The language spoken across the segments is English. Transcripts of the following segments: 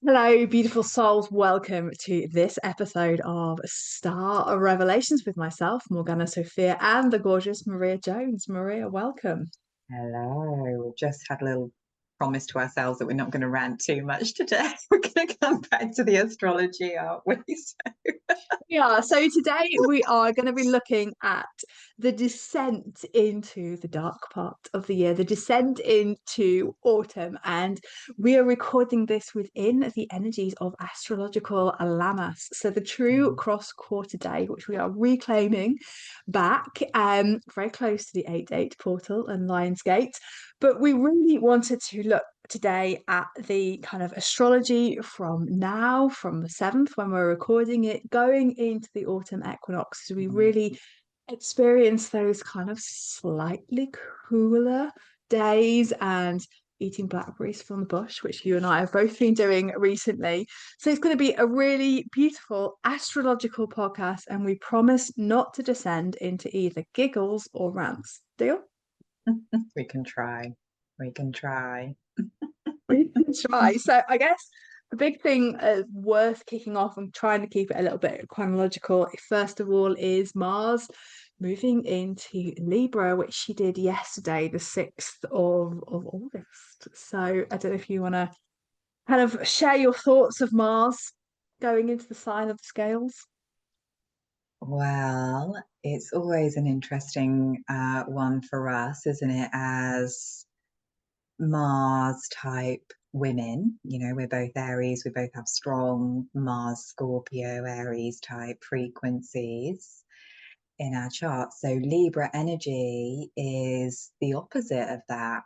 Hello, beautiful souls. Welcome to this episode of Star Revelations with myself, Morgana Sophia, and the gorgeous Maria Jones. Maria, welcome. Hello. We've just had a little promise to ourselves that we're not going to rant too much today. We're going to come back to the astrology, aren't we? Yeah, so today we are going to be looking at the descent into the dark part of the year, the descent into autumn, and we are recording this within the energies of astrological Lammas. So the true cross quarter day, which we are reclaiming back, very close to the 8-8 portal and Lion's Gate. But we really wanted to look today at the kind of astrology from now, from the 7th when we're recording it, going into the autumn equinox. So we really experience those kind of slightly cooler days and eating blackberries from the bush, which you and I have both been doing recently. So it's going to be a really beautiful astrological podcast, and we promise not to descend into either giggles or rants. Deal? We can try. We can try. We can try. So I guess the big thing worth kicking off and trying to keep it a little bit chronological, first of all, is Mars moving into Libra, which she did yesterday, the 6th of August. So I don't know if you want to kind of share your thoughts of Mars going into the sign of the scales. Well, it's always an interesting one for us, isn't it? As Mars type women, we're both Aries, we both have strong Mars, Scorpio, Aries type frequencies in our chart. So Libra energy is the opposite of that.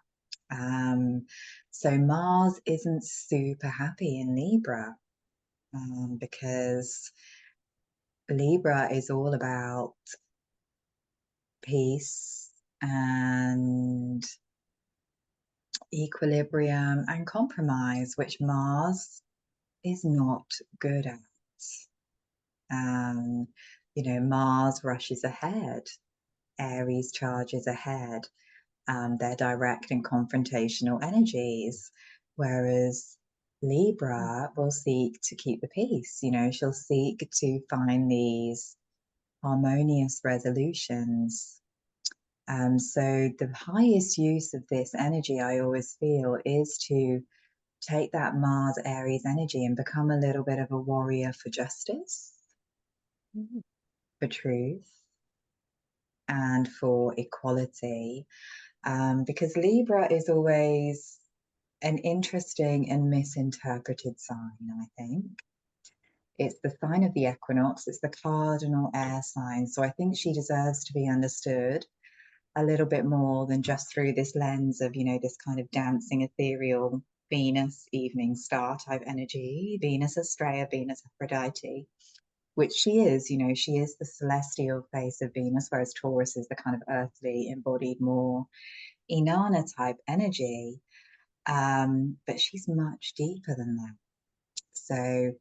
So Mars isn't super happy in Libra because Libra is all about peace and equilibrium and compromise, which Mars is not good at. Um, Mars rushes ahead, Aries charges ahead. They're direct and confrontational energies, whereas Libra will seek to keep the peace. She'll seek to find these harmonious resolutions. So the highest use of this energy, I always feel, is to take that Mars Aries energy and become a little bit of a warrior for justice, for truth, and for equality. Because Libra is always an interesting and misinterpreted sign, I think. It's the sign of the equinox, it's the cardinal air sign. So I think she deserves to be understood a little bit more than just through this lens of, this kind of dancing, ethereal Venus evening star type energy, Venus Astrea, Venus Aphrodite, which she is, she is the celestial face of Venus, whereas Taurus is the kind of earthly, embodied, more Inanna type energy. But she's much deeper than that. So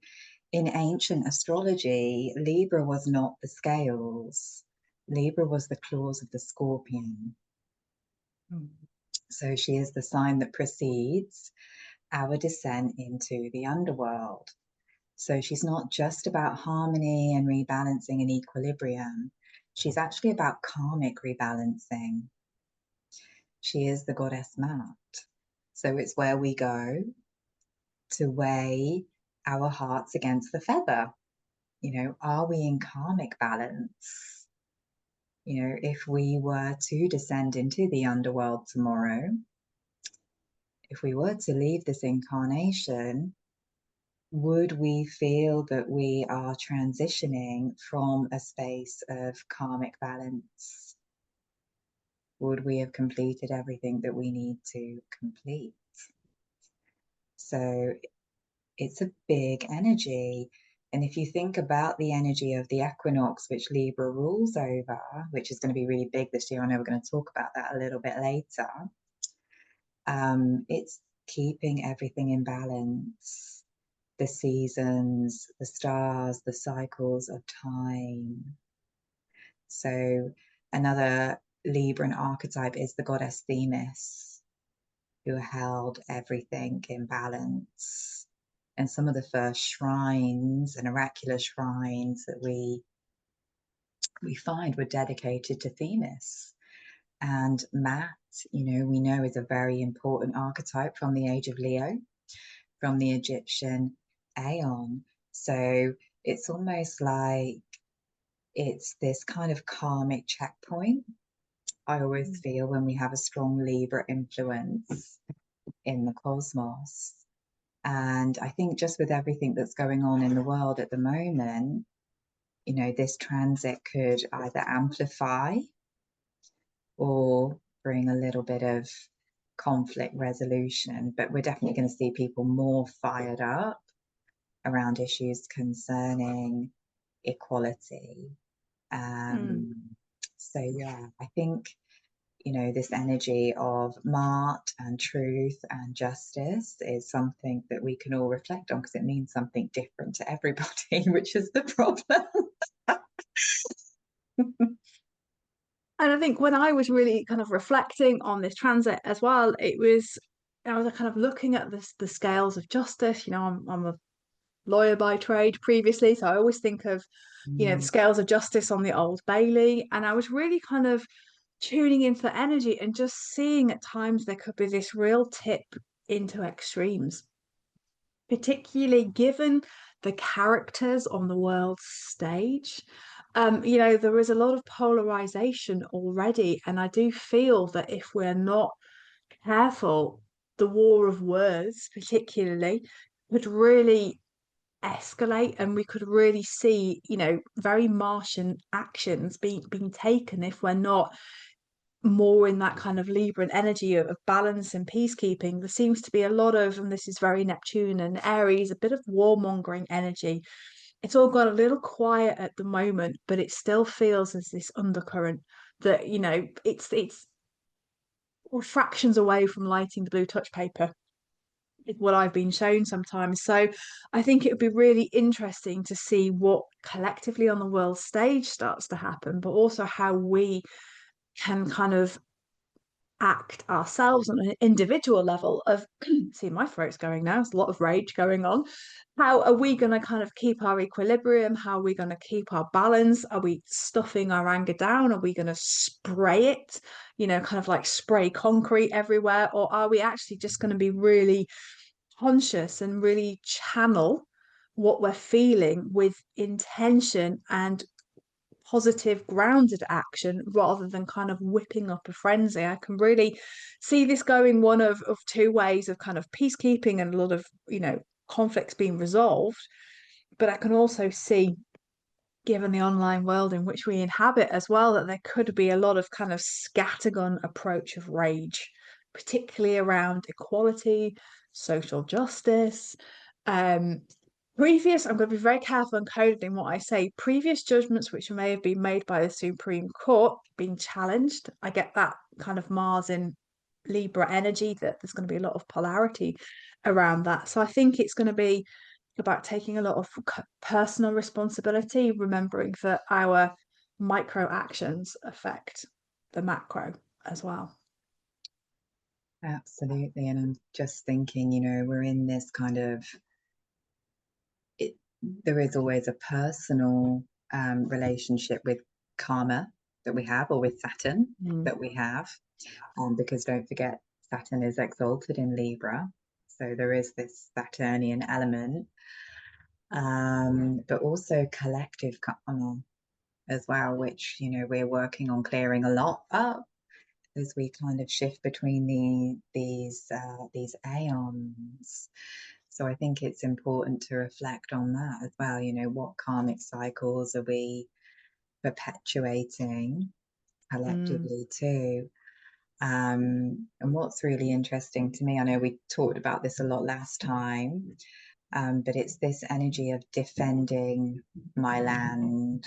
in ancient astrology, Libra was not the scales. Libra was the claws of the scorpion. So she is the sign that precedes our descent into the underworld. So she's not just about harmony and rebalancing and equilibrium. She's actually about karmic rebalancing. She is the goddess Maat. So it's where we go to weigh our hearts against the feather. Are we in karmic balance? If we were to descend into the underworld tomorrow, if we were to leave this incarnation, would we feel that we are transitioning from a space of karmic balance? Would we have completed everything that we need to complete? So it's a big energy. And if you think about the energy of the equinox, which Libra rules over, which is going to be really big this year, I know we're going to talk about that a little bit later. It's keeping everything in balance, the seasons, the stars, the cycles of time. So another Libran archetype is the goddess Themis, who held everything in balance And some of the first shrines and oracular shrines that we find were dedicated to Themis. And Maat, we know is a very important archetype from the age of Leo, from the Egyptian Aeon. So it's almost like it's this kind of karmic checkpoint. I always feel when we have a strong Libra influence in the cosmos. And I think just with everything that's going on in the world at the moment, this transit could either amplify or bring a little bit of conflict resolution, but we're definitely going to see people more fired up around issues concerning equality. So yeah, I think this energy of Mart and truth and justice is something that we can all reflect on, because it means something different to everybody, which is the problem. And I think when I was really kind of reflecting on this transit as well, I was kind of looking at the scales of justice. I'm a lawyer by trade previously, so I always think of, the scales of justice on the Old Bailey. And I was really kind of tuning into the energy and just seeing at times there could be this real tip into extremes, particularly given the characters on the world stage. There is a lot of polarization already, and I do feel that if we're not careful, the war of words, particularly, could really escalate, and we could really see, very Martian actions being taken if we're not more in that kind of Libran energy of balance and peacekeeping. There seems to be a lot of, and this is very Neptune and Aries, a bit of warmongering energy. It's all got a little quiet at the moment, but it still feels as this undercurrent that, it's fractions away from lighting the blue touch paper, is what I've been shown sometimes. So I think it would be really interesting to see what collectively on the world stage starts to happen, but also how we can kind of act ourselves on an individual level of see, my throat's going now, there's a lot of rage going on. How are we going to kind of keep our equilibrium? How are we going to keep our balance? Are we stuffing our anger down? Are we going to spray it, kind of like spray concrete everywhere? Or are we actually just going to be really conscious and really channel what we're feeling with intention and positive, grounded action, rather than kind of whipping up a frenzy? I can really see this going one of two ways, of kind of peacekeeping and a lot of, conflicts being resolved. But I can also see, given the online world in which we inhabit as well, that there could be a lot of kind of scattergun approach of rage, particularly around equality, social justice. Um, I'm going to be very careful and coded in what I say. Previous judgments which may have been made by the Supreme Court being challenged. I get that kind of Mars in Libra energy, that there's going to be a lot of polarity around that. So I think it's going to be about taking a lot of personal responsibility, remembering that our micro actions affect the macro as well. Absolutely. And I'm just thinking, we're in this kind of, there is always a personal relationship with karma that we have, or with Saturn that we have, because don't forget, Saturn is exalted in Libra. So there is this Saturnian element, but also collective karma as well, which, we're working on clearing a lot up as we kind of shift between these aeons. So I think it's important to reflect on that as well. What karmic cycles are we perpetuating collectively too? And what's really interesting to me, I know we talked about this a lot last time, but it's this energy of defending my land,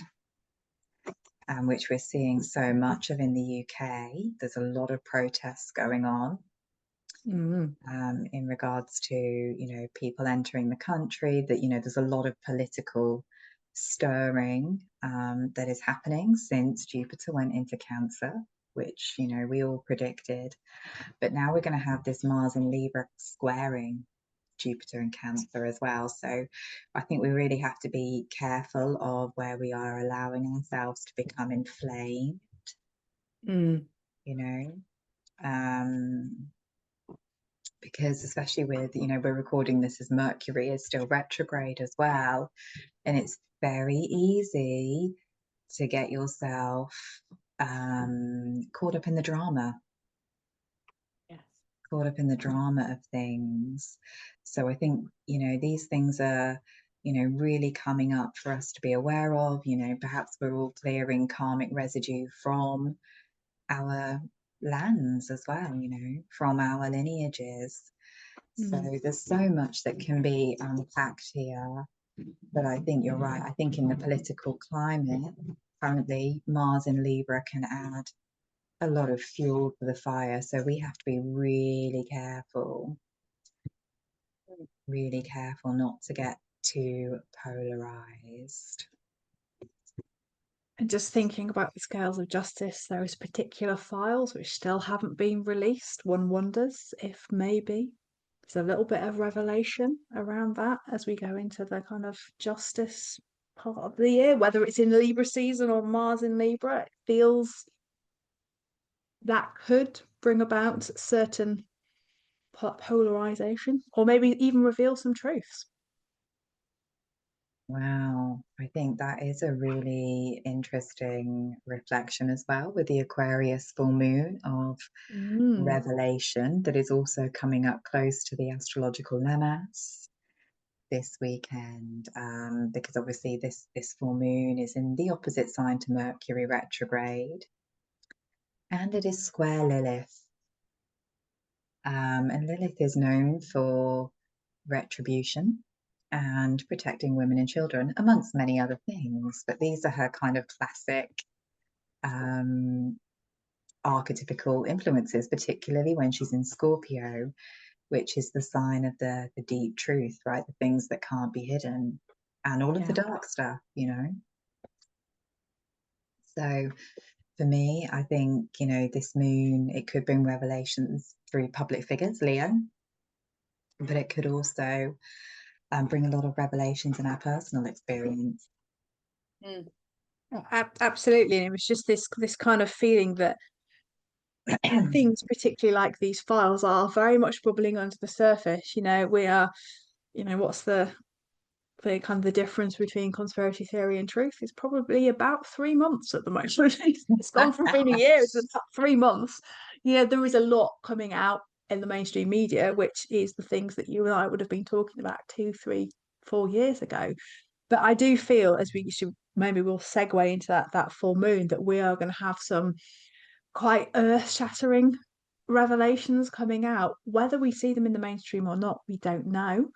which we're seeing so much of in the UK. There's a lot of protests going on in regards to, people entering the country, that, there's a lot of political stirring that is happening since Jupiter went into Cancer, which, we all predicted. But now we're going to have this Mars and Libra squaring Jupiter in Cancer as well. So I think we really have to be careful of where we are allowing ourselves to become inflamed, you know, because especially with, we're recording this as Mercury is still retrograde as well. And it's very easy to get yourself caught up in the drama. Yes. Caught up in the drama of things. So I think, these things are, really coming up for us to be aware of. Perhaps we're all clearing karmic residue from our lands as well, from our lineages. So there's so much that can be unpacked here. But I think you're right. I think in the political climate, currently, Mars in Libra can add a lot of fuel for the fire. So we have to be really careful not to get too polarized. And just thinking about the scales of justice, those particular files which still haven't been released, one wonders if maybe there's a little bit of revelation around that as we go into the kind of justice part of the year, whether it's in Libra season or Mars in Libra. It feels that could bring about certain polarization, or maybe even reveal some truths. Wow, I think that is a really interesting reflection as well, with the Aquarius full moon of revelation that is also coming up close to the astrological Lammas this weekend, because obviously this full moon is in the opposite sign to Mercury retrograde, and it is square Lilith. And Lilith is known for retribution and protecting women and children, amongst many other things. But these are her kind of classic archetypical influences, particularly when she's in Scorpio, which is the sign of the deep truth, right? The things that can't be hidden, and all of the dark stuff, So for me, I think, this moon, it could bring revelations through public figures, Leo, but it could also bring a lot of revelations in our personal experience. Absolutely. And it was just this kind of feeling that things, particularly like these files, are very much bubbling under the surface. We are, what's the kind of the difference between conspiracy theory and truth is probably about 3 months at the moment. It's gone from being a year to about 3 months. There is a lot coming out in the mainstream media, which is the things that you and I would have been talking about 2, 3, 4 years ago. But I do feel, as we should, maybe we'll segue into that full moon, that we are going to have some quite earth-shattering revelations coming out. Whether we see them in the mainstream or not, we don't know,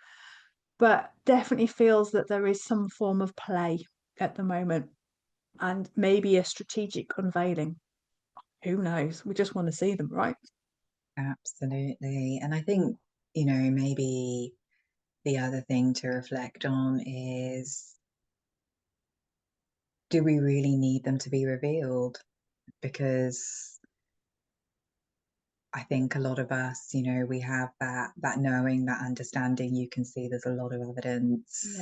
but definitely feels that there is some form of play at the moment, and maybe a strategic unveiling. Who knows? We just want to see them, right? Absolutely. And I think, maybe the other thing to reflect on is, do we really need them to be revealed? Because I think a lot of us, we have that knowing, that understanding. You can see there's a lot of evidence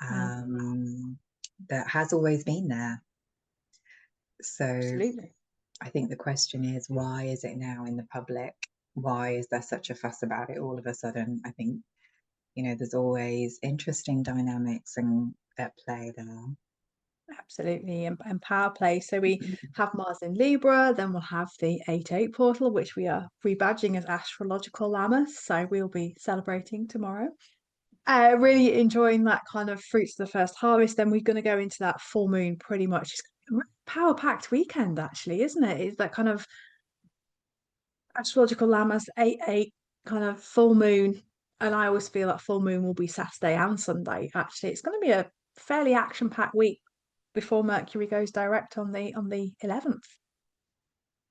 that has always been there. So Absolutely. I think the question is, why is it now in the public? Why is there such a fuss about it all of a sudden? I think, there's always interesting dynamics at play there. Absolutely. And power play. So we have Mars in Libra, then we'll have the 8/8 portal, which we are rebadging as astrological Lammas. So we'll be celebrating tomorrow. Really enjoying that kind of fruits of the first harvest. Then we're going to go into that full moon pretty much. It's a power packed weekend, actually, isn't it? It's that kind of astrological Lammas 8/8 kind of full moon. And I always feel that full moon will be Saturday and Sunday. Actually, it's going to be a fairly action packed week before Mercury goes direct on the 11th.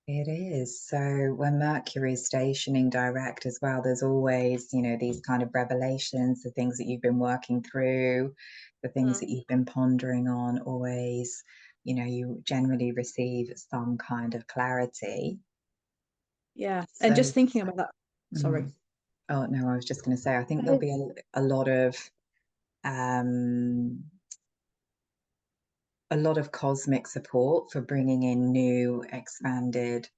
It is. So when Mercury is stationing direct as well, there's always, these kind of revelations, the things that you've been working through, the things that you've been pondering on, always, you generally receive some kind of clarity. Yeah. And just thinking about that, sorry. Oh no, I was just going to say, I think there'll be um, a lot of cosmic support for bringing in new, expanded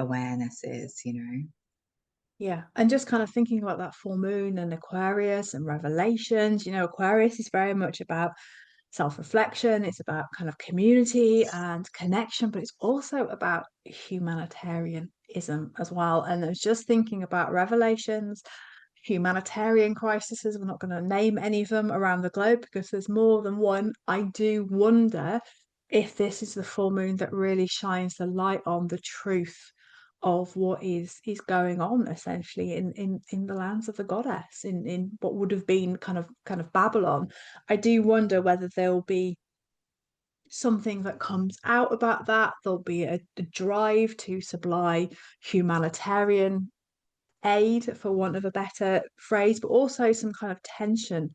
awarenesses, you know. Yeah, and just kind of thinking about that full moon and Aquarius and revelations, Aquarius is very much about self-reflection, it's about kind of community and connection, but it's also about humanitarianism as well. And I was just thinking about revelations, humanitarian crises. We're not going to name any of them around the globe because there's more than one. I do wonder if this is the full moon that really shines the light on the truth of what is going on essentially in the lands of the goddess, in what would have been kind of Babylon. I do wonder whether there'll be something that comes out about that. There'll be a drive to supply humanitarian aid, for want of a better phrase, but also some kind of tension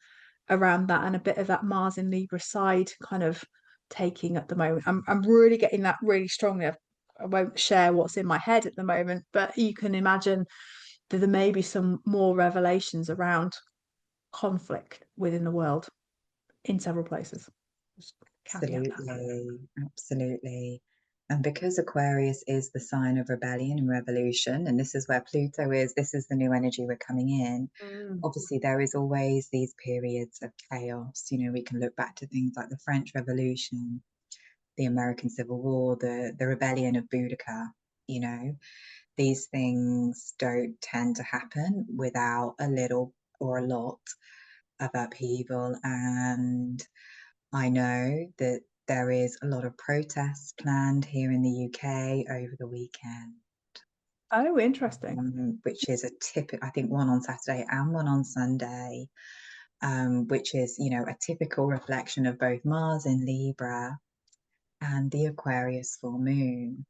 around that and a bit of that Mars in Libra side kind of taking at the moment. I'm really getting that really strongly. I won't share what's in my head at the moment, but you can imagine that there may be some more revelations around conflict within the world in several places. Just caveat that. Absolutely, absolutely. And because Aquarius is the sign of rebellion and revolution, and this is where Pluto is, this is the new energy we're coming in. Mm. Obviously, there is always these periods of chaos. You know, we can look back to things like the French Revolution, the American Civil War, the rebellion of Boudica. You know, these things don't tend to happen without a little or a lot of upheaval. And I know that there is a lot of protests planned here in the UK over the weekend, Oh, interesting. which is I think one on Saturday and one on Sunday, which is, you know, a typical reflection of both Mars in Libra and the Aquarius full moon.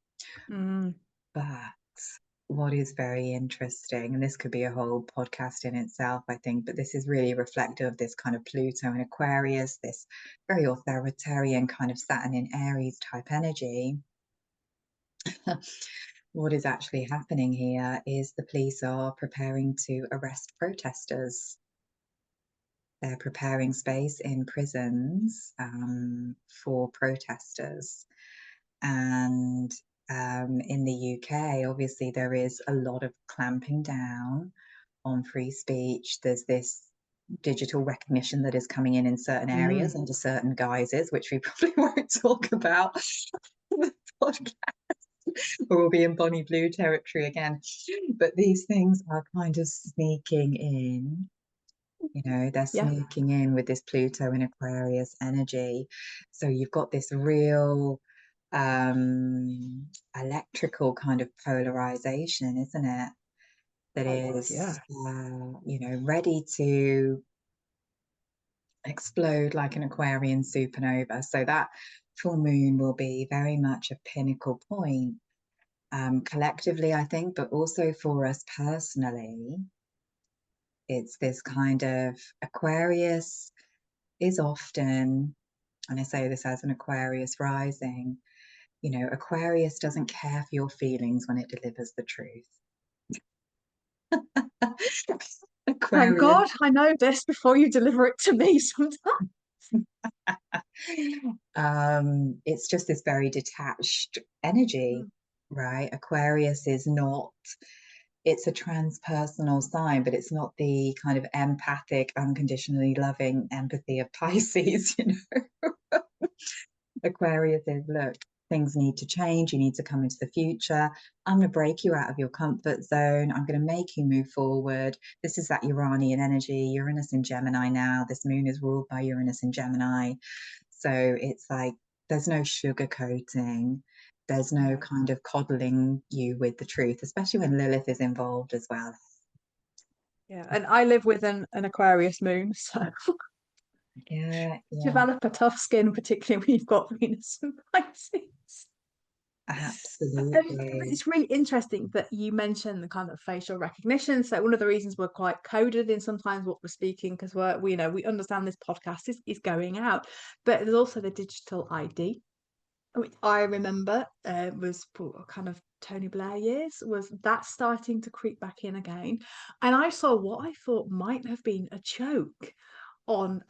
Mm. But what is very interesting, and this could be a whole podcast in itself, I think, but this is really reflective of this kind of Pluto in Aquarius, this very authoritarian kind of Saturn in Aries type energy. What is actually happening here is the police are preparing to arrest protesters. They're preparing space in prisons for protesters. And in the UK, obviously, there is a lot of clamping down on free speech. There's this digital recognition that is coming in certain areas under certain guises, which we probably won't talk about in the podcast, or we'll be in Bonnie Blue territory again. But these things are kind of sneaking in. You know, they're Yeah. sneaking in with this Pluto in Aquarius energy. So you've got this real electrical kind of polarization, isn't it? That is, Yeah. you know, ready to explode like an Aquarian supernova. So that full moon will be very much a pinnacle point, collectively, I think, but also for us personally. It's this kind of Aquarius is often, and I say this as an Aquarius rising, you know, Aquarius doesn't care for your feelings when it delivers the truth. Thank Aquarius. God I know this before you deliver it to me sometimes. It's just this very detached energy, right? Aquarius is not, it's a transpersonal sign, but it's not the kind of empathic, unconditionally loving empathy of Pisces, you know. Aquarius is, look, things need to change. You need to come into the future. I'm going to break you out of your comfort zone. I'm going to make you move forward. This is that Uranian energy, Uranus in Gemini now. This moon is ruled by Uranus in Gemini. So it's like there's no sugarcoating. There's no kind of coddling you with the truth, especially when Lilith is involved as well. Yeah, and I live with an Aquarius moon, so Yeah, yeah, develop a tough skin, particularly when you've got Venus and Pisces. absolutely. It's really interesting that you mentioned the kind of facial recognition. So one of the reasons we're quite coded in sometimes what we're speaking, because we understand this podcast is going out, but there's also the digital ID. which I remember was kind of Tony Blair years, was that starting to creep back in again. And I saw what I thought might have been a joke on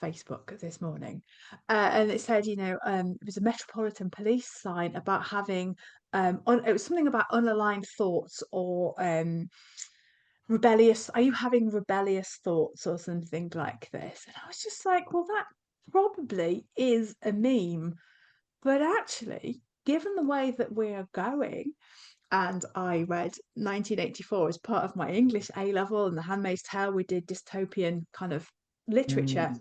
Facebook this morning. And it said, it was a Metropolitan Police sign about having, it was something about unaligned thoughts or rebellious, are you having rebellious thoughts or something like this? And I was just like, well, that probably is a meme, but actually, given the way that we are going, and I read 1984 as part of my English A level, and The Handmaid's Tale, we did dystopian kind of literature. Mm.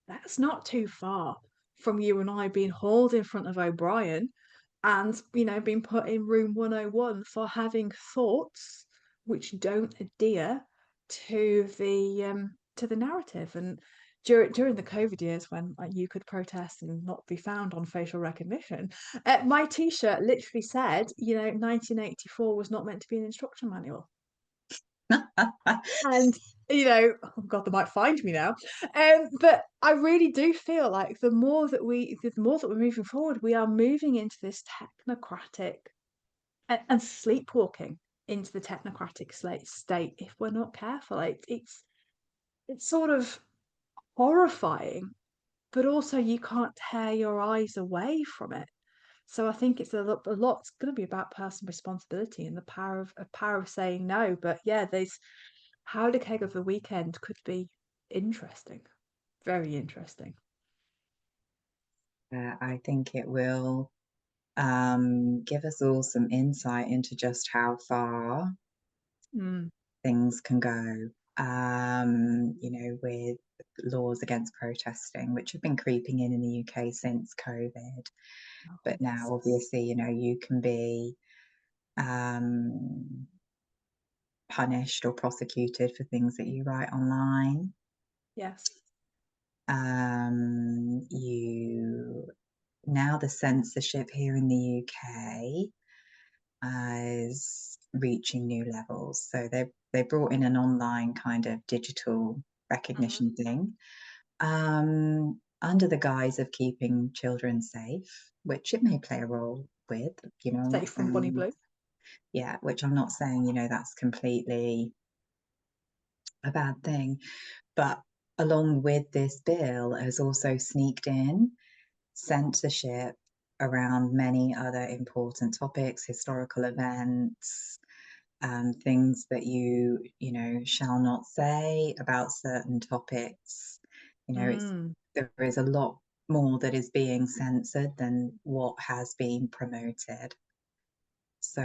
That's not too far from you and I being hauled in front of O'Brien and, being put in room 101 for having thoughts which don't adhere to the narrative. And during the COVID years when you could protest and not be found on facial recognition, my T-shirt literally said, 1984 was not meant to be an instruction manual. And oh god, they might find me now. But I really do feel like the more that we're moving forward, we are moving into this technocratic and sleepwalking into the technocratic state if we're not careful. It's sort of horrifying, but also you can't tear your eyes away from it. So I think it's a lot. It's going to be about personal responsibility and the power of saying no. But yeah, there's Howler Keg of the weekend could be interesting, very interesting. I think it will give us all some insight into just how far Mm. things can go. With laws against protesting, which have been creeping in the UK since COVID. Oh, But now, yes. obviously, you can be punished or prosecuted for things that you write online. Yes. You now the censorship here in the UK is reaching new levels. So they brought in an online kind of digital Mhm. recognition thing under the guise of keeping children safe, which it may play a role with. I'm not Safe from Bonnie saying, Blue. yeah, which I'm not saying, that's completely a bad thing. But along with this bill has also sneaked in censorship around many other important topics, historical events, things that shall not say about certain topics. Mm. There is a lot more that is being censored than what has been promoted. So,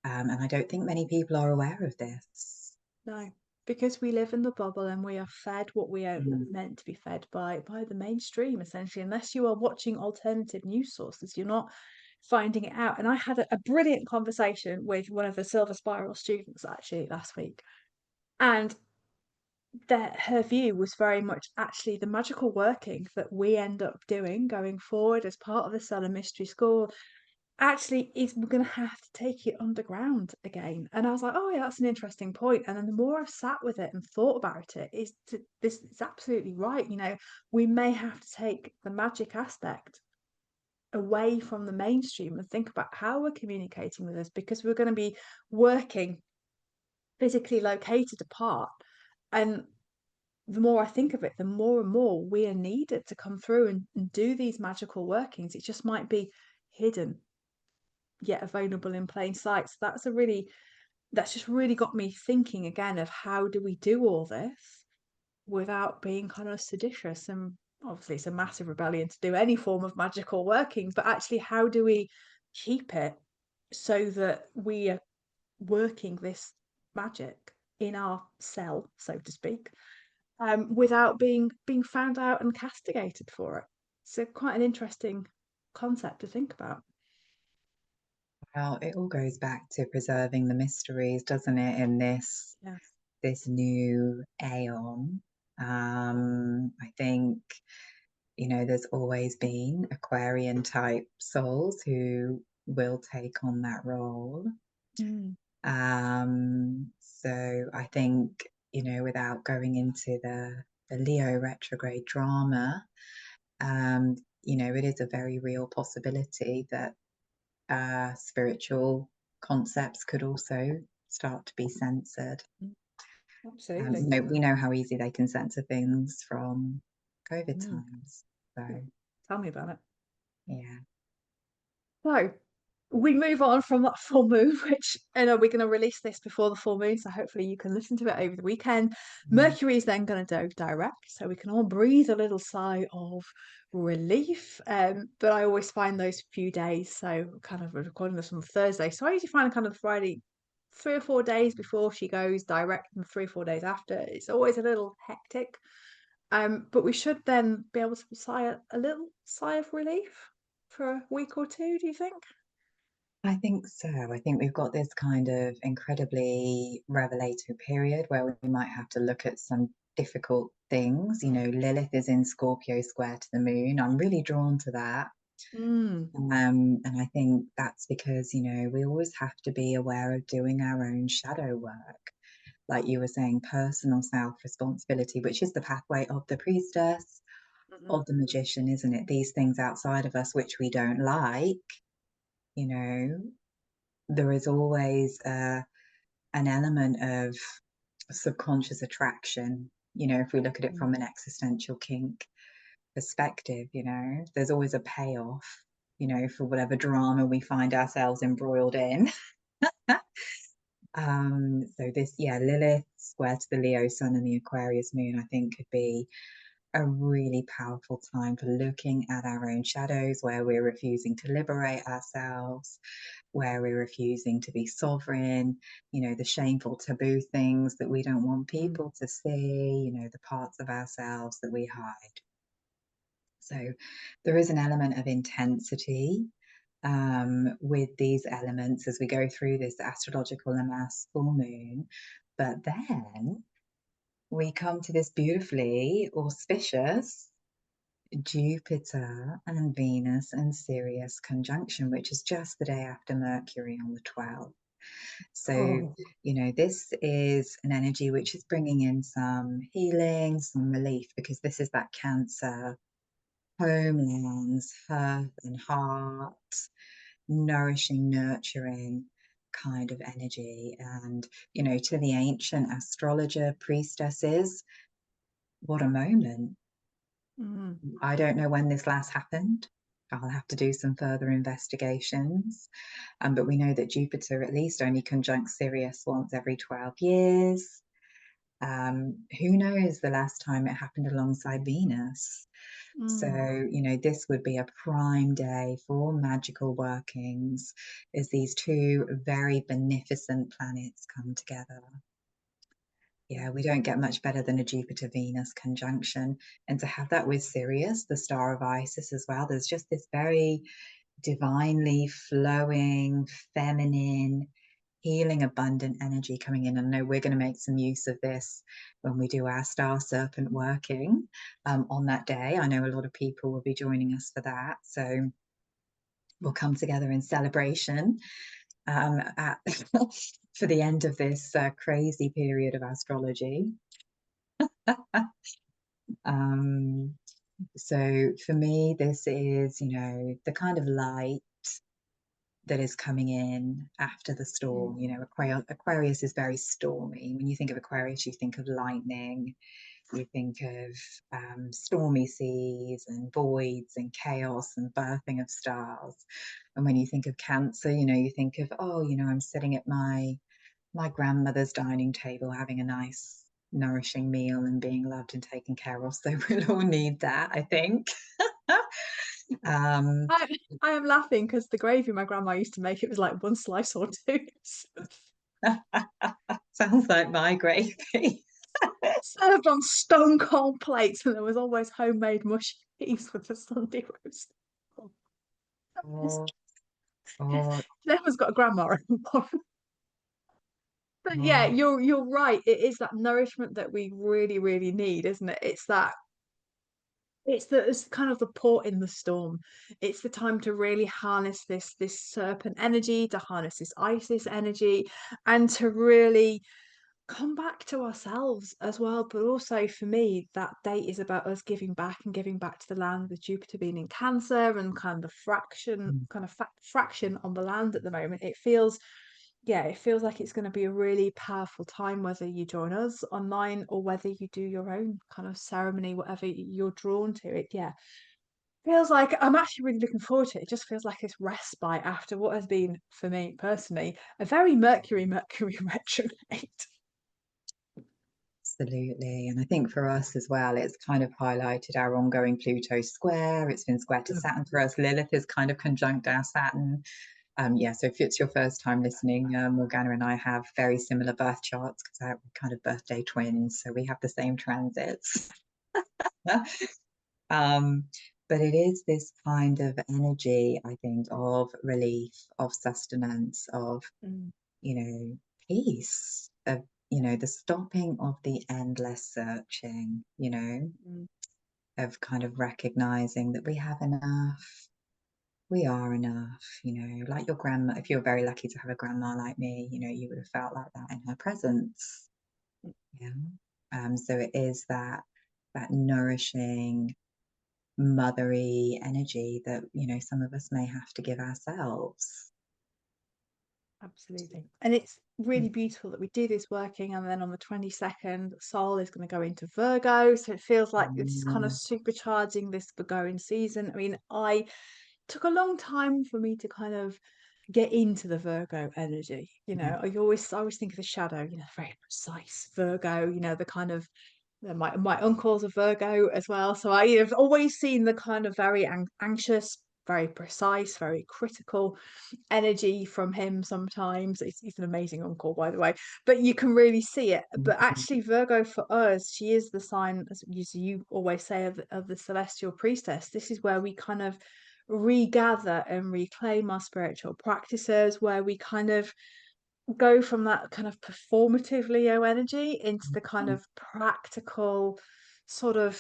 and I don't think many people are aware of this. No, because we live in the bubble and we are fed what we are Mm. meant to be fed by the mainstream, essentially. Unless you are watching alternative news sources, you're not finding it out. And I had a brilliant conversation with one of the Silver Spiral students actually last week, and that her view was very much actually the magical working that we end up doing going forward as part of the Stellar Mystery School actually is we're going to have to take it underground again. And I was like, oh yeah, that's an interesting point. And then the more I've sat with it and thought about it, this is absolutely right. We may have to take the magic aspect away from the mainstream and think about how we're communicating with us, because we're going to be working physically located apart. And the more I think of it, the more and more we are needed to come through and do these magical workings. It just might be hidden yet available in plain sight. So that's just really got me thinking again of how do we do all this without being kind of seditious. And obviously it's a massive rebellion to do any form of magical working, but actually how do we keep it so that we are working this magic in our cell, so to speak, without being found out and castigated for it. So quite an interesting concept to think about. Well, it all goes back to preserving the mysteries, doesn't it, in Yes. this new aeon. I think, there's always been Aquarian type souls who will take on that role. Mm. So I think, without going into the Leo retrograde drama, you know, it is a very real possibility that spiritual concepts could also start to be censored. Absolutely. We know how easy they can censor things from COVID times. So, tell me about it. yeah. So we move on from that full moon, which we're going to release this before the full moon, so hopefully you can listen to it over the weekend. Mercury is then going to go direct, so we can all breathe a little sigh of relief. But I always find those few days, so kind of recording this on Thursday, so I usually find kind of Friday 3 or 4 days before she goes direct and 3 or 4 days after, it's always a little hectic. But we should then be able to sigh a little sigh of relief for a week or two, do you think? I think so. I think we've got this kind of incredibly revelatory period where we might have to look at some difficult things. You know, Lilith is in Scorpio square to the moon. I'm really drawn to that. And I think that's because, you know, we always have to be aware of doing our own shadow work. Like you were saying, personal self responsibility, which is the pathway of the priestess, of the magician, isn't it? These things outside of us which we don't like, you know, there is always an element of subconscious attraction. You know, if we look at it from an existential kink perspective, you know, there's always a payoff, you know, for whatever drama we find ourselves embroiled in. So this, yeah, Lilith square to the Leo sun and the Aquarius moon, I think could be a really powerful time for looking at our own shadows, where we're refusing to liberate ourselves, where we're refusing to be sovereign, you know, the shameful taboo things that we don't want people to see, you know, the parts of ourselves that we hide. So there is an element of intensity with these elements as we go through this astrological Lammas full moon. But then we come to this beautifully auspicious Jupiter and Venus and Sirius conjunction, which is just the day after Mercury on the 12th. So, you know, this is an energy which is bringing in some healing, some relief, because this is that Cancer, homelands, hearth and heart, nourishing, nurturing kind of energy. And, you know, to the ancient astrologer priestesses, what a moment. I don't know when this last happened. I'll have to do some further investigations. But we know that Jupiter at least only conjuncts Sirius once every 12 years. Who knows the last time it happened alongside Venus? So, you know, this would be a prime day for magical workings as these two very beneficent planets come together. Yeah, we don't get much better than a Jupiter-Venus conjunction. And to have that with Sirius, the star of Isis as well, there's just this very divinely flowing, feminine, healing, abundant energy coming in. And I know we're going to make some use of this when we do our star serpent working on that day. I know a lot of people will be joining us for that. So we'll come together in celebration for the end of this crazy period of astrology. So for me, this is, you know, the kind of light that is coming in after the storm. You know, Aquarius is very stormy. When you think of Aquarius, you think of lightning, you think of stormy seas and voids and chaos and birthing of stars. And when you think of Cancer, you know, you think of, oh, you know, I'm sitting at my grandmother's dining table having a nice nourishing meal and being loved and taken care of. So we'll all need that, I think. I am laughing because the gravy my grandma used to make, it was like one slice or two. Sounds like my gravy. Served on stone cold plates, and there was always homemade mushy peas with the Sunday roast. Oh, oh. Never's got a grandma anymore. But yeah, Oh. you're right. It is that nourishment that we really, really need, isn't it? It's kind of the port in the storm. It's the time to really harness this serpent energy, to harness this Isis energy, and to really come back to ourselves as well. But also for me, that date is about us giving back and giving back to the land, with Jupiter being in Cancer and kind of Mm. fraction on the land at the moment. It feels, yeah, it feels like it's going to be a really powerful time, whether you join us online or whether you do your own kind of ceremony, whatever you're drawn to. It, yeah, feels like I'm actually really looking forward to it. It just feels like it's respite after what has been, for me personally, a very Mercury retrograde. Absolutely. And I think for us as well, it's kind of highlighted our ongoing Pluto square. It's been square to Saturn for us. Lilith is kind of conjunct our Saturn. Yeah, so if it's your first time listening, Morgana and I have very similar birth charts because we're kind of birthday twins, so we have the same transits. um, but it is this kind of energy, I think, of relief, of sustenance, of, Mm. peace, of, the stopping of the endless searching, Mm. of kind of recognizing that we have enough. We are enough, like your grandma. If you're very lucky to have a grandma like me, you would have felt like that in her presence. Yeah. So it is that nourishing, mothery energy that, some of us may have to give ourselves. Absolutely. And it's really beautiful that we do this working, and then on the 22nd, Sol is going to go into Virgo. So it feels like it's kind of Mm. supercharging this Virgoan season. I mean, I took a long time for me to kind of get into the Virgo energy. I always think of the shadow, very precise Virgo, the kind of my uncle's a Virgo as well. So I have always seen the kind of very anxious, very precise, very critical energy from him sometimes. He's an amazing uncle, by the way, but you can really see it. But actually, Virgo for us, she is the sign, as you always say, of the celestial priestess. This is where we kind of regather and reclaim our spiritual practices, where we kind of go from that kind of performative Leo energy into the kind of practical sort of,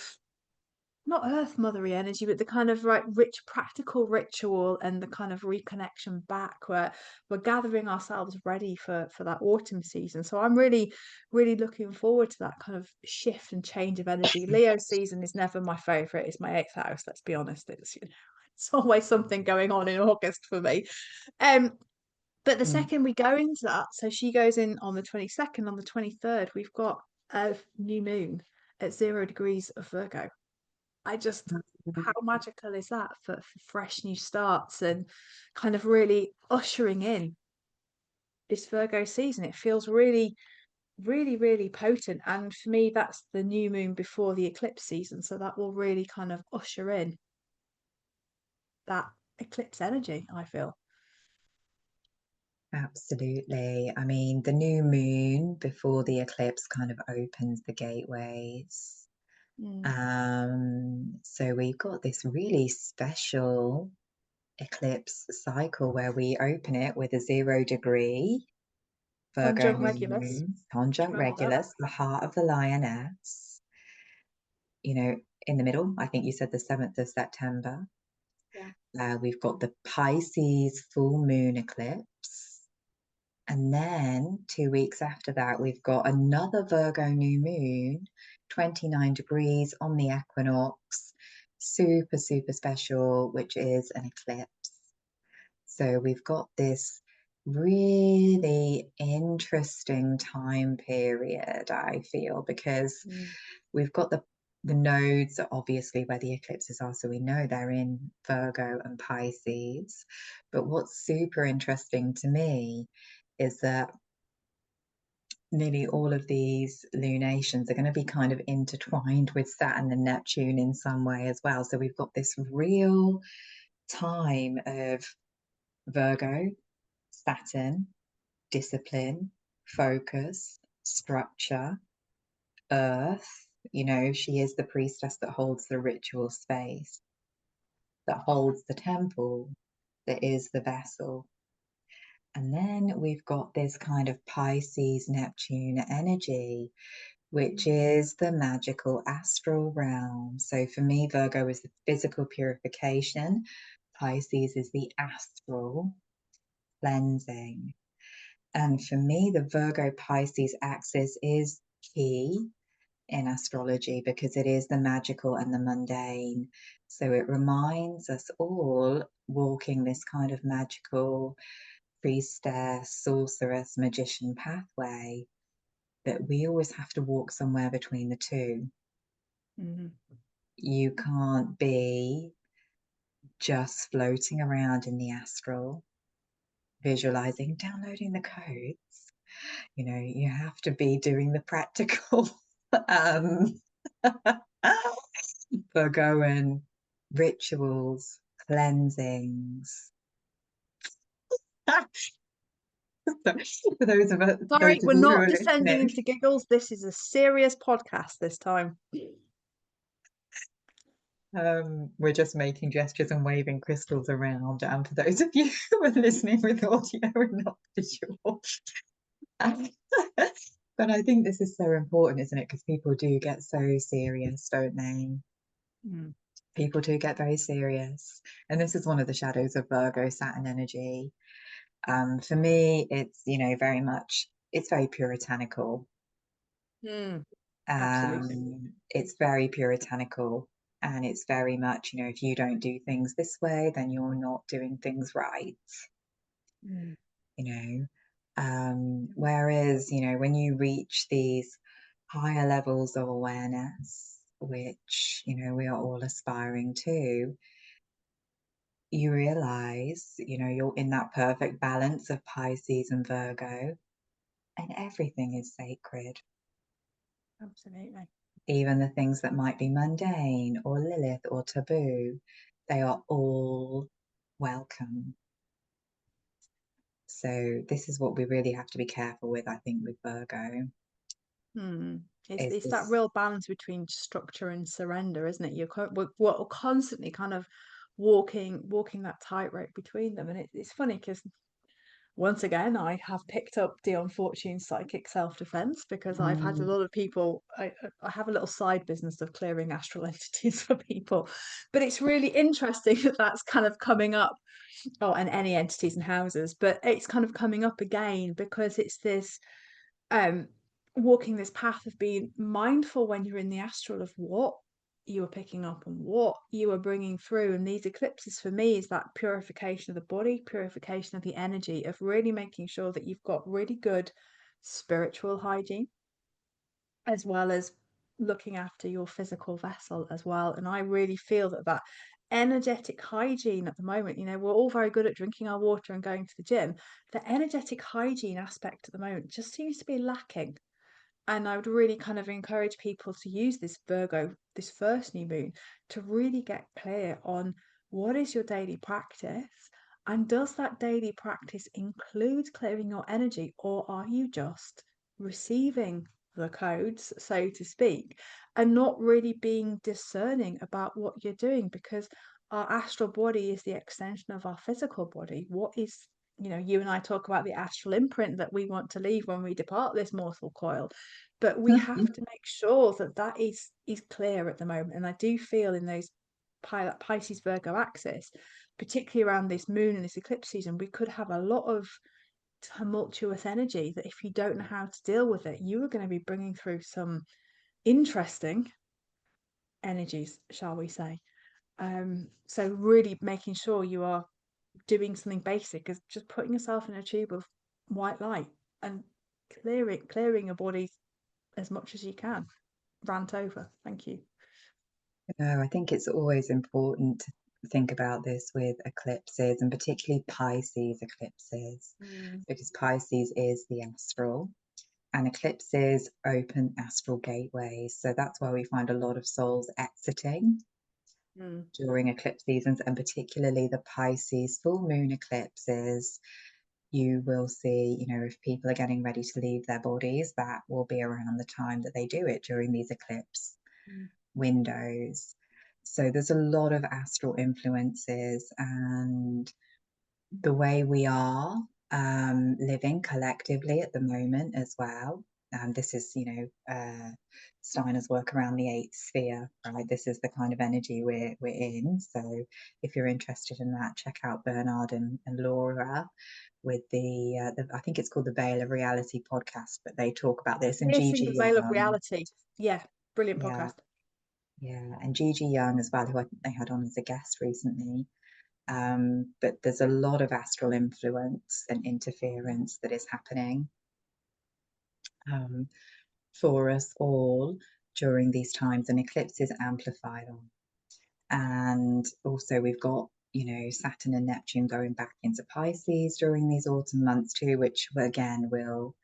not earth mothery energy, but the kind of rich practical ritual and the kind of reconnection back, where we're gathering ourselves ready for that autumn season. So I'm really really looking forward to that kind of shift and change of energy. Leo season is never my favorite. It's my eighth house, let's be honest. It's always something going on in August for me. um but the Mm. second we go into that, so she goes in on the 22nd, on the 23rd, we've got a new moon at 0 degrees of Virgo. I just, how magical is that for fresh new starts and kind of really ushering in this Virgo season? It feels really, really, really potent. And for me, that's the new moon before the eclipse season. So that will really kind of usher in that eclipse energy, I feel. Absolutely. I mean, the new moon before the eclipse kind of opens the gateways. Mm. So we've got this really special eclipse cycle where we open it with a 0 degree Virgo Conjunct new Regulus. moon, Do you conjunct remember that? Regulus, the heart of the lioness, you know, in the middle. I think you said the 7th of September. Yeah. We've got the Pisces full moon eclipse. And then 2 weeks after that, we've got another Virgo new moon, 29 degrees on the equinox, super, super special, which is an eclipse. So we've got this really interesting time period, I feel, because Mm. we've got the nodes are obviously where the eclipses are, so we know they're in Virgo and Pisces. But what's super interesting to me is that nearly all of these lunations are going to be kind of intertwined with Saturn and Neptune in some way as well. So we've got this real time of Virgo, Saturn, discipline, focus, structure, earth. She is the priestess that holds the ritual space, that holds the temple, that is the vessel. And then we've got this kind of Pisces Neptune energy, which is the magical astral realm. So for me, Virgo is the physical purification, Pisces is the astral cleansing. And for me, the Virgo Pisces axis is key in astrology because it is the magical and the mundane. So it reminds us all walking this kind of magical priestess, sorceress, magician pathway that we always have to walk somewhere between the two. Mm-hmm. You can't be just floating around in the astral, visualizing, downloading the codes. You have to be doing the practical Virgoan rituals, cleansings. For those of Sorry, we're you who not are descending listening, into giggles. This is a serious podcast this time. we're just making gestures and waving crystals around. And for those of you who are listening with audio and not visual. But I think this is so important, isn't it? Because people do get so serious, don't they? Mm. People do get very serious. And this is one of the shadows of Virgo, Saturn energy. For me, it's, very much, it's very puritanical. Absolutely. It's very puritanical. And it's very much, if you don't do things this way, then you're not doing things right. Mm. Whereas, when you reach these higher levels of awareness, which, we are all aspiring to, you realize, you're in that perfect balance of Pisces and Virgo, and everything is sacred. Absolutely. Even the things that might be mundane or Lilith or taboo, they are all welcome. So this is what we really have to be careful with, I think, with Virgo. It's that real balance between structure and surrender, isn't it? We're constantly kind of walking that tightrope between them, and it's funny because once again I have picked up Dion Fortune's psychic self-defense because I've had a lot of people. I have a little side business of clearing astral entities for people, but it's really interesting that that's kind of coming up. Oh, and any entities and houses, but it's kind of coming up again because it's this um walking this path of being mindful when you're in the astral of what you are picking up and what you are bringing through. And these eclipses for me is that purification of the body, purification of the energy, of really making sure that you've got really good spiritual hygiene as well as looking after your physical vessel as well. And I really feel that energetic hygiene at the moment, we're all very good at drinking our water and going to the gym. The energetic hygiene aspect at the moment just seems to be lacking. And I would really kind of encourage people to use this Virgo, this first new moon, to really get clear on what is your daily practice, and does that daily practice include clearing your energy, or are you just receiving the codes, so to speak, and not really being discerning about what you're doing? Because our astral body is the extension of our physical body. What is, you and I talk about the astral imprint that we want to leave when we depart this mortal coil, but we have to make sure that is clear at the moment. And I do feel in those Pisces Virgo axis, particularly around this moon and this eclipse season, we could have a lot of tumultuous energy that if you don't know how to deal with it, you are going to be bringing through some interesting energies, shall we say. So really making sure you are doing something basic as just putting yourself in a tube of white light and clearing your body as much as you can. Rant over. Thank you. No, I think it's always important to think about this with eclipses, and particularly Pisces eclipses, because Pisces is the astral and eclipses open astral gateways. So that's why we find a lot of souls exiting during eclipse seasons, and particularly the Pisces full moon eclipses. You will see, if people are getting ready to leave their bodies, that will be around the time that they do it during these eclipse windows. So there's a lot of astral influences, and the way we are living collectively at the moment as well, This is, Steiner's work around the eighth sphere, right? This is the kind of energy we're in. So if you're interested in that, check out Bernard and Laura with the I think it's called the Veil of Reality podcast, but they talk about this. And Piercing Gigi the Veil of Young, Reality. Yeah, brilliant yeah, podcast. yeah, and Gigi Young as well, who I think they had on as a guest recently. But there's a lot of astral influence and interference that is happening for us all during these times, and eclipses amplify them. And also we've got, Saturn and Neptune going back into Pisces during these autumn months too, which again will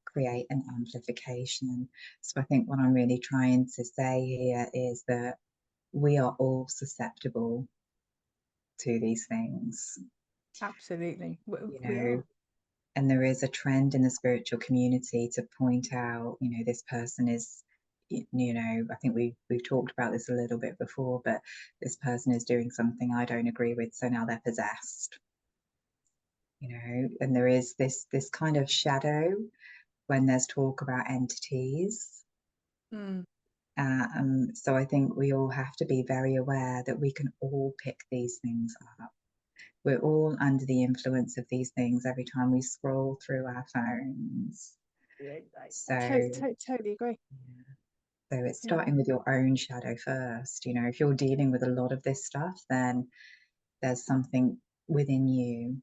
create an amplification. So I think what I'm really trying to say here is that we are all susceptible to these things. Absolutely. You We know, are. and there is a trend in the spiritual community to point out, this person is, I think we've talked about this a little bit before, but this person is doing something I don't agree with, so now they're possessed. And there is this kind of shadow when there's talk about entities. So I think we all have to be very aware that we can all pick these things up. We're all under the influence of these things every time we scroll through our phones. So, Totally agree. so it's starting with your own shadow first. If you're dealing with a lot of this stuff, then there's something within you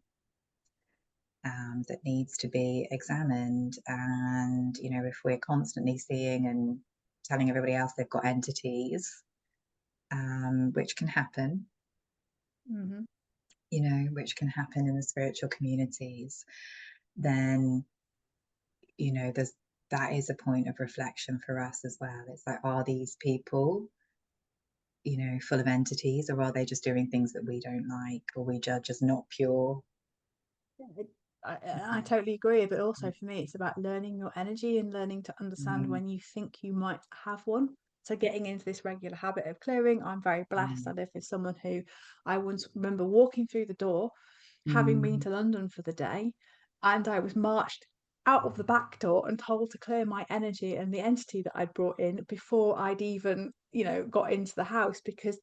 that needs to be examined. And, if we're constantly seeing and telling everybody else they've got entities, which can happen, which can happen in the spiritual communities, then, that is a point of reflection for us as well. It's like, are these people, full of entities, or are they just doing things that we don't like or we judge as not pure? I totally agree, but also for me, it's about learning your energy and learning to understand when you think you might have one. So getting into this regular habit of clearing, I'm very blessed. I live with someone who I once remember walking through the door, having been to London for the day, and I was marched out of the back door and told to clear my energy and the entity that I'd brought in before I'd even, got into the house, because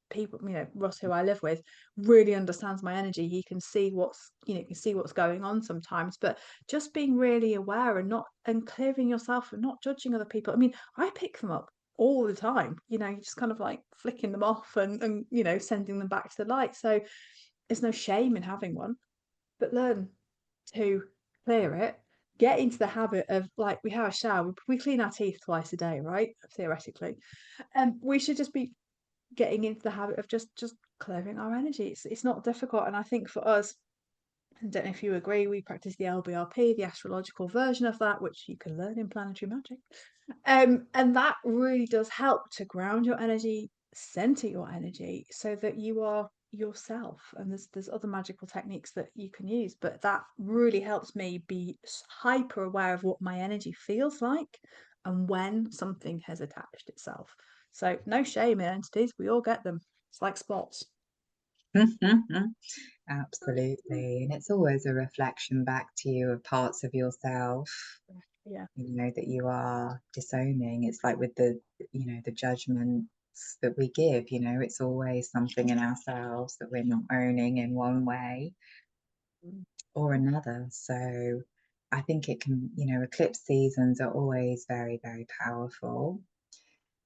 people, Ross, who I live with, really understands my energy. He can see what's going on sometimes, but just being really aware and clearing yourself and not judging other people. I mean, I pick them up all the time, you're just kind of like flicking them off and sending them back to the light. So there's no shame in having one, but learn to clear it. Get into the habit of, like, we have a shower, we clean our teeth twice a day, right? Theoretically. And we should just be getting into the habit of just clearing our energy. It's not difficult. And I think for us, I don't know if you agree, we practice the LBRP, the astrological version of that, which you can learn in Planetary Magic. And that really does help to ground your energy, center your energy, so that you are yourself. And there's other magical techniques that you can use, but that really helps me be hyper aware of what my energy feels like and when something has attached itself. So no shame in entities, we all get them. It's like spots. Absolutely. And it's always a reflection back to you of parts of yourself, Yeah. that you are disowning. It's like with the judgments that we give, it's always something in ourselves that we're not owning in one way or another. So I think it can, eclipse seasons are always very, very powerful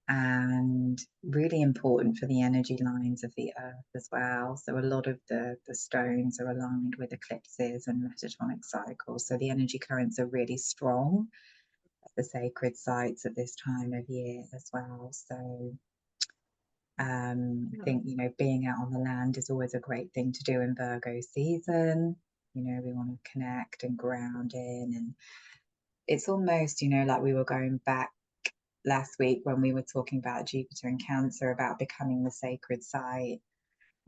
and really important for the energy lines of the earth as well. So a lot of the stones are aligned with eclipses and metatonic cycles. So the energy currents are really strong at the sacred sites at this time of year as well. So I think, being out on the land is always a great thing to do in Virgo season. We want to connect and ground in, and it's almost, like we were going back last week when we were talking about Jupiter and Cancer, about becoming the sacred site.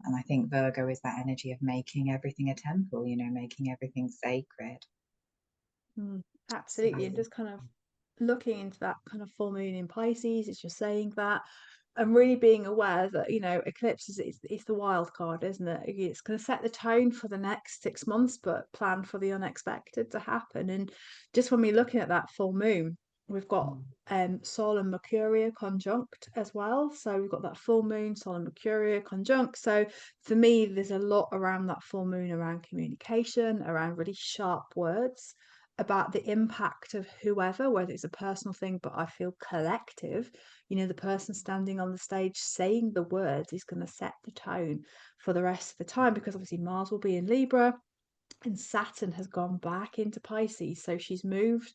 And I think Virgo is that energy of making everything a temple, making everything sacred. Absolutely. And just kind of looking into that kind of full moon in Pisces, as you're saying that, and really being aware that, you know, eclipse is the wild card, isn't it? It's going to set the tone for the next 6 months, but plan for the unexpected to happen. And just when we're looking at that full moon, we've got Sol and Mercury conjunct as well. So we've got that full moon, Sol and Mercury conjunct. So for me, there's a lot around that full moon, around communication, around really sharp words, about the impact of whoever, whether it's a personal thing, but I feel collective. You know, the person standing on the stage saying the words is going to set the tone for the rest of the time, because obviously Mars will be in Libra and Saturn has gone back into Pisces. So she's moved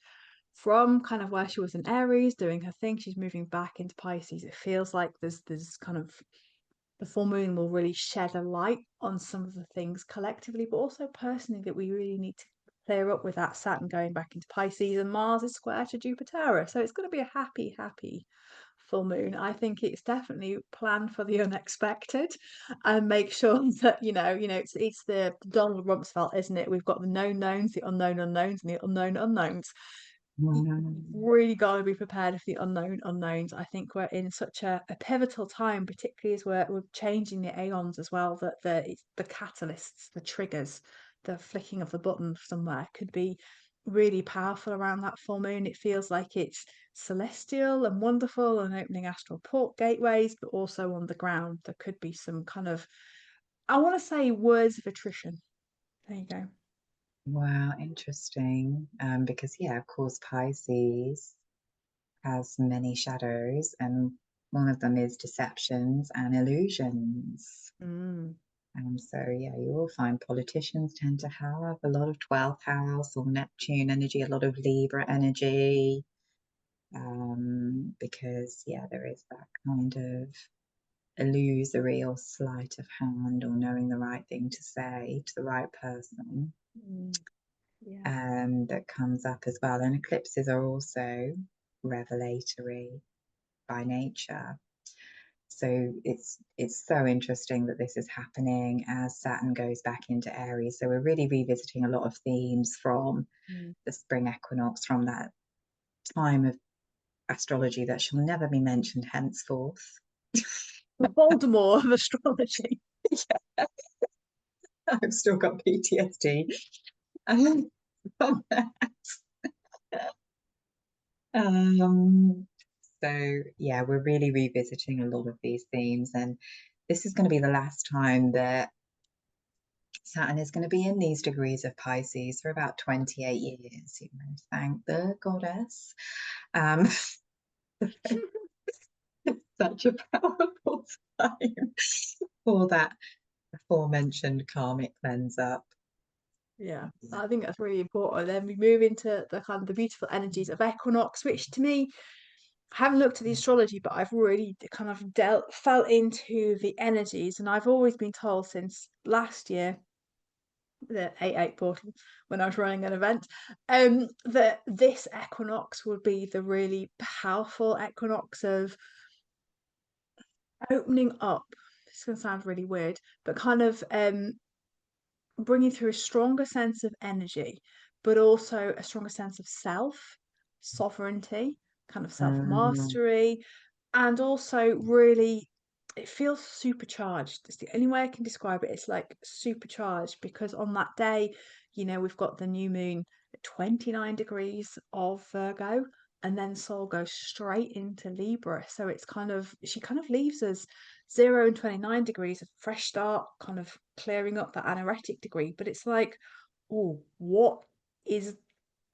from kind of where she was in Aries doing her thing, she's moving back into Pisces. It feels like there's kind of, the full moon will really shed a light on some of the things collectively, but also personally, that we really need to clear up with that Saturn going back into Pisces, and Mars is square to Jupiter. So it's going to be a happy full moon. I think it's definitely plan for the unexpected and make sure that, it's the Donald Rumsfeld, isn't it? We've got the known knowns, the unknown unknowns, and the unknown unknowns. Really got to be prepared for the unknown unknowns. I think we're in such a pivotal time, particularly as we're changing the aeons as well, that the catalysts, the triggers, the flicking of the button somewhere could be really powerful around that full moon. It feels like it's celestial and wonderful and opening astral port gateways, but also on the ground there could be some kind of, I want to say, words of attrition. There you go. Wow, interesting. Because yeah, of course, Pisces has many shadows, and one of them is deceptions and illusions. So yeah, you will find politicians tend to have a lot of 12th house or Neptune energy, a lot of Libra energy, because yeah, there is that kind of illusory or sleight of hand, or knowing the right thing to say to the right person. Yeah. That comes up as well. And eclipses are also revelatory by nature. So it's so interesting that this is happening as Saturn goes back into Aries. So we're really revisiting a lot of themes from the spring equinox, from that time of astrology that shall never be mentioned henceforth. The Voldemort of astrology. Yeah. I've still got PTSD from that. So yeah, we're really revisiting a lot of these themes, and this is going to be the last time that Saturn is going to be in these degrees of Pisces for about 28 years. Thank the goddess. Such a powerful time for that aforementioned karmic cleanse up. Yeah, I think that's really important. Then we move into the kind of the beautiful energies of equinox, which to me, I haven't looked at the astrology, but I've really kind of felt into the energies, and I've always been told since last year, the 8/8 portal, when I was running an event, that this equinox would be the really powerful equinox of opening up. It's gonna sound really weird, but kind of bringing through a stronger sense of energy, but also a stronger sense of self, sovereignty, kind of self mastery, and also really, it feels supercharged. It's the only way I can describe it. It's like supercharged, because on that day, we've got the new moon at 29 degrees of Virgo, and then Sol goes straight into Libra. So it's kind of, she kind of leaves us 0 and 29 degrees of fresh start, kind of clearing up that anaretic degree. But it's like, oh, what is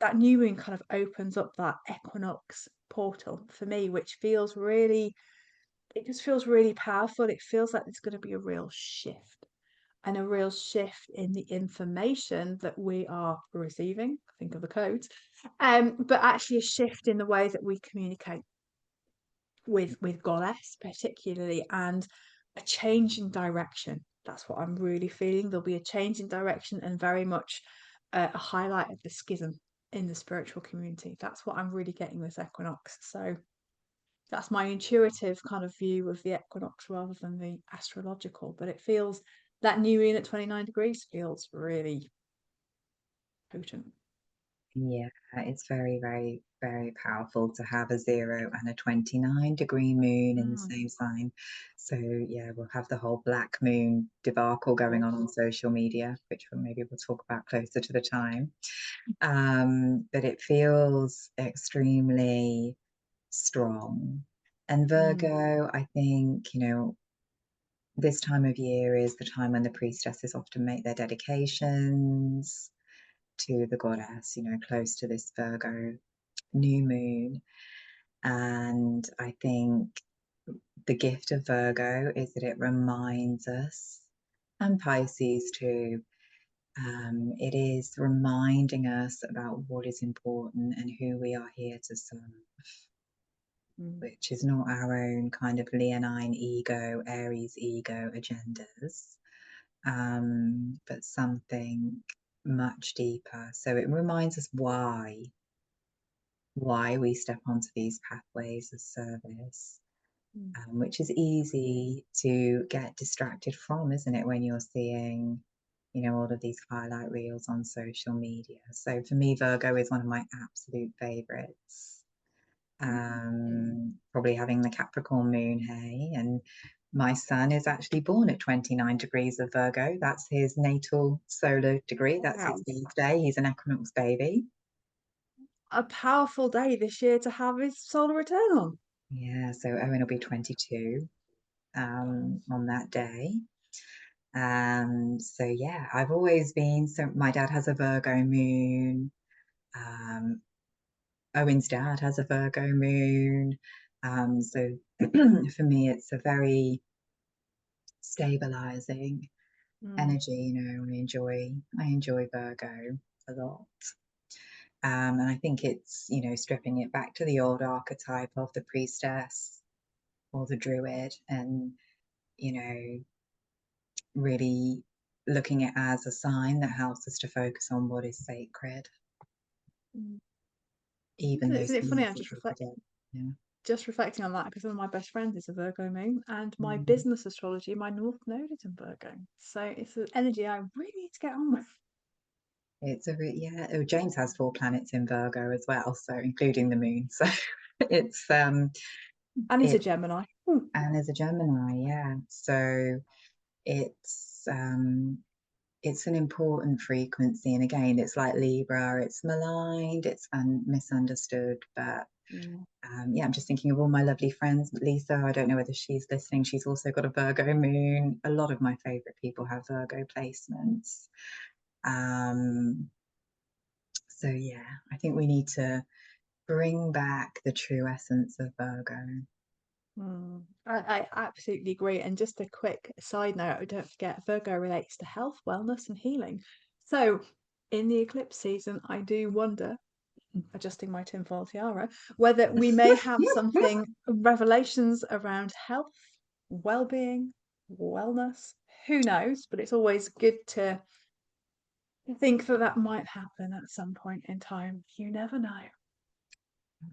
that new moon kind of opens up that equinox portal for me, which feels really, it just feels really powerful. It feels like there's going to be a real shift, and a real shift in the information that we are receiving. Think of the codes, but actually a shift in the way that we communicate with goddess particularly, and a change in direction. That's what I'm really feeling. There'll be a change in direction, and very much a highlight of the schism in the spiritual community. That's what I'm really getting this equinox. So that's my intuitive kind of view of the equinox rather than the astrological. But it feels, that new moon at 29 degrees feels really potent. Yeah, it's very, very very powerful to have a 0 and a 29-degree moon in the same sign. So yeah, we'll have the whole Black Moon debacle going on social media, which maybe we'll talk about closer to the time. But it feels extremely strong. And Virgo, I think, this time of year is the time when the priestesses often make their dedications to the goddess, close to this Virgo new moon. And I think the gift of Virgo is that it reminds us, and Pisces too, it is reminding us about what is important and who we are here to serve, which is not our own kind of Leonine ego, Aries ego agendas, but something much deeper. So it reminds us why we step onto these pathways of service, which is easy to get distracted from, isn't it, when you're seeing all of these highlight reels on social media. So for me, Virgo is one of my absolute favorites. Probably having the Capricorn moon, hey, and my son is actually born at 29 degrees of Virgo. That's his natal solar degree. That's his birthday. He's an Equinox baby. A powerful day this year to have his solar return on. Yeah, so Owen will be 22 on that day. So yeah, I've always been, so my dad has a Virgo moon. Owen's dad has a Virgo moon. So for me, it's a very stabilizing energy. I enjoy Virgo a lot. And I think it's, stripping it back to the old archetype of the priestess or the druid, and, really looking at it as a sign that helps us to focus on what is sacred. Even Isn't it funny? I'm just reflecting on that because one of my best friends is a Virgo moon, and my business astrology, my North Node is in Virgo. So it's an energy I really need to get on with. It's James has 4 planets in Virgo as well, so including the moon. So it's and he's a Gemini. And as a Gemini, yeah. So it's an important frequency, and again, it's like Libra. It's maligned, it's misunderstood, but I'm just thinking of all my lovely friends. Lisa, I don't know whether she's listening. She's also got a Virgo moon. A lot of my favorite people have Virgo placements. So yeah, I think we need to bring back the true essence of Virgo. I absolutely agree. And just a quick side note, don't forget, Virgo relates to health, wellness, and healing. So in the eclipse season, I do wonder, adjusting my tinfoil tiara, whether we may have something, revelations around health, well-being, wellness. Who knows? But it's always good to think that might happen at some point in time. You never know.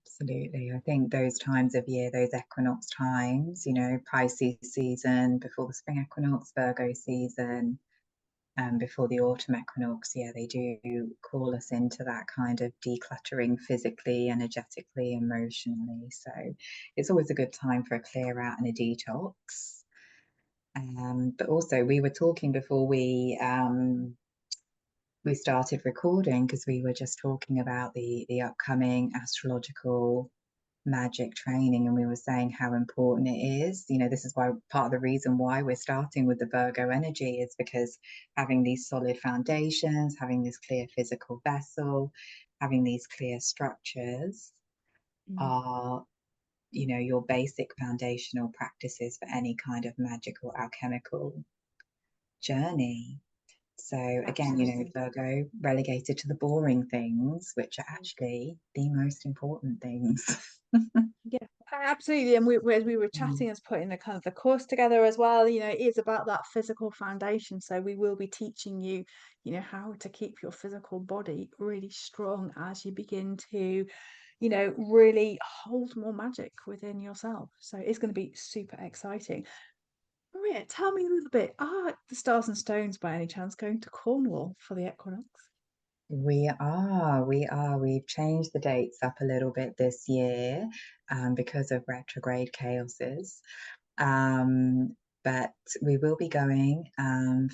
Absolutely. I think those times of year, those equinox times, Pisces season before the spring equinox, Virgo season, before the autumn equinox, they do call us into that kind of decluttering physically, energetically, emotionally. So it's always a good time for a clear out and a detox. But also, we were talking before we started recording, because we were just talking about the upcoming astrological magic training, and we were saying how important it is. This is why part of the reason why we're starting with the Virgo energy is because having these solid foundations, having this clear physical vessel, having these clear structures are your basic foundational practices for any kind of magical alchemical journey. So again, Virgo relegated to the boring things, which are actually the most important things. Yeah, absolutely. And as we were chatting, as putting the kind of the course together as well, it is about that physical foundation. So we will be teaching you, how to keep your physical body really strong as you begin to, really hold more magic within yourself. So it's going to be super exciting. Maria, tell me a little bit. Are the Stars and Stones by any chance going to Cornwall for the equinox? We are. We've changed the dates up a little bit this year because of retrograde chaoses. But we will be going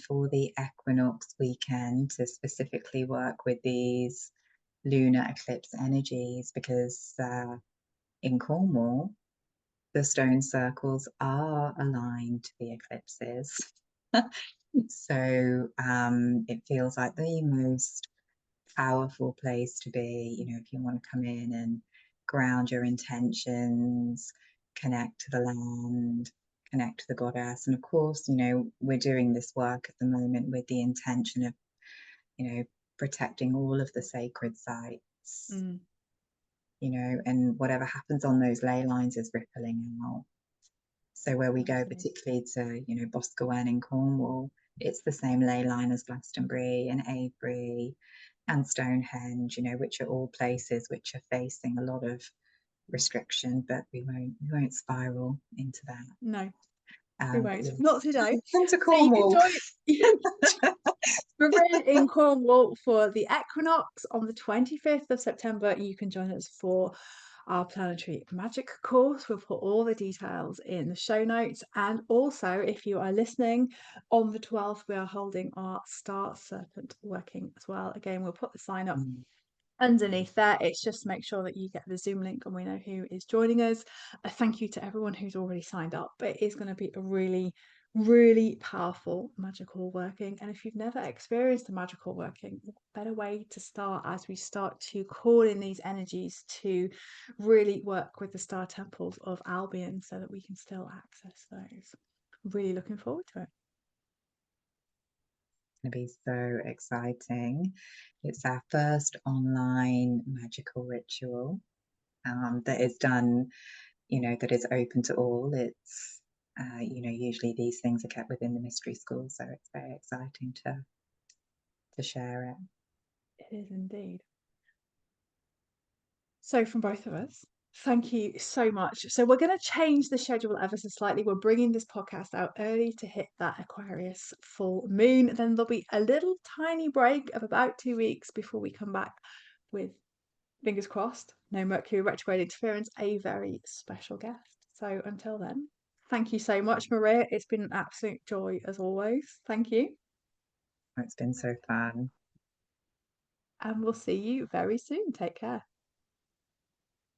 for the equinox weekend to specifically work with these lunar eclipse energies because in Cornwall, the stone circles are aligned to the eclipses. So it feels like the most powerful place to be, if you want to come in and ground your intentions, connect to the land, connect to the goddess. And of course, we're doing this work at the moment with the intention of, protecting all of the sacred sites, and whatever happens on those ley lines is rippling out. So where we go, particularly to, Boscawen in Cornwall, it's the same ley line as Glastonbury and Avebury and Stonehenge, which are all places which are facing a lot of restriction, but we won't spiral into that. No, we won't. Yes. Not today. Come to Cornwall. So you can join in Cornwall for the equinox on the 25th of September. You can join us for our planetary magic course. We'll put all the details in the show notes. And also, if you are listening, on the 12th, we are holding our Star Serpent working as well. Again, we'll put the sign up underneath there. It's just to make sure that you get the Zoom link and we know who is joining us. A thank you to everyone who's already signed up. It is going to be a really powerful magical working, and if you've never experienced a magical working, what better way to start as we start to call in these energies to really work with the star temples of Albion so that we can still access those. Really looking forward to it. Going to be so exciting. It's our first online magical ritual that is done, that is open to all. It's usually these things are kept within the mystery school, so it's very exciting to share it. It is indeed. So from both of us, thank you so much. So we're going to change the schedule ever so slightly. We're bringing this podcast out early to hit that Aquarius full moon. Then there'll be a little tiny break of about 2 weeks before we come back with, fingers crossed, no Mercury retrograde interference, a very special guest. So until then, thank you so much, Maria. It's been an absolute joy as always. Thank you. It's been so fun. And we'll see you very soon. Take care.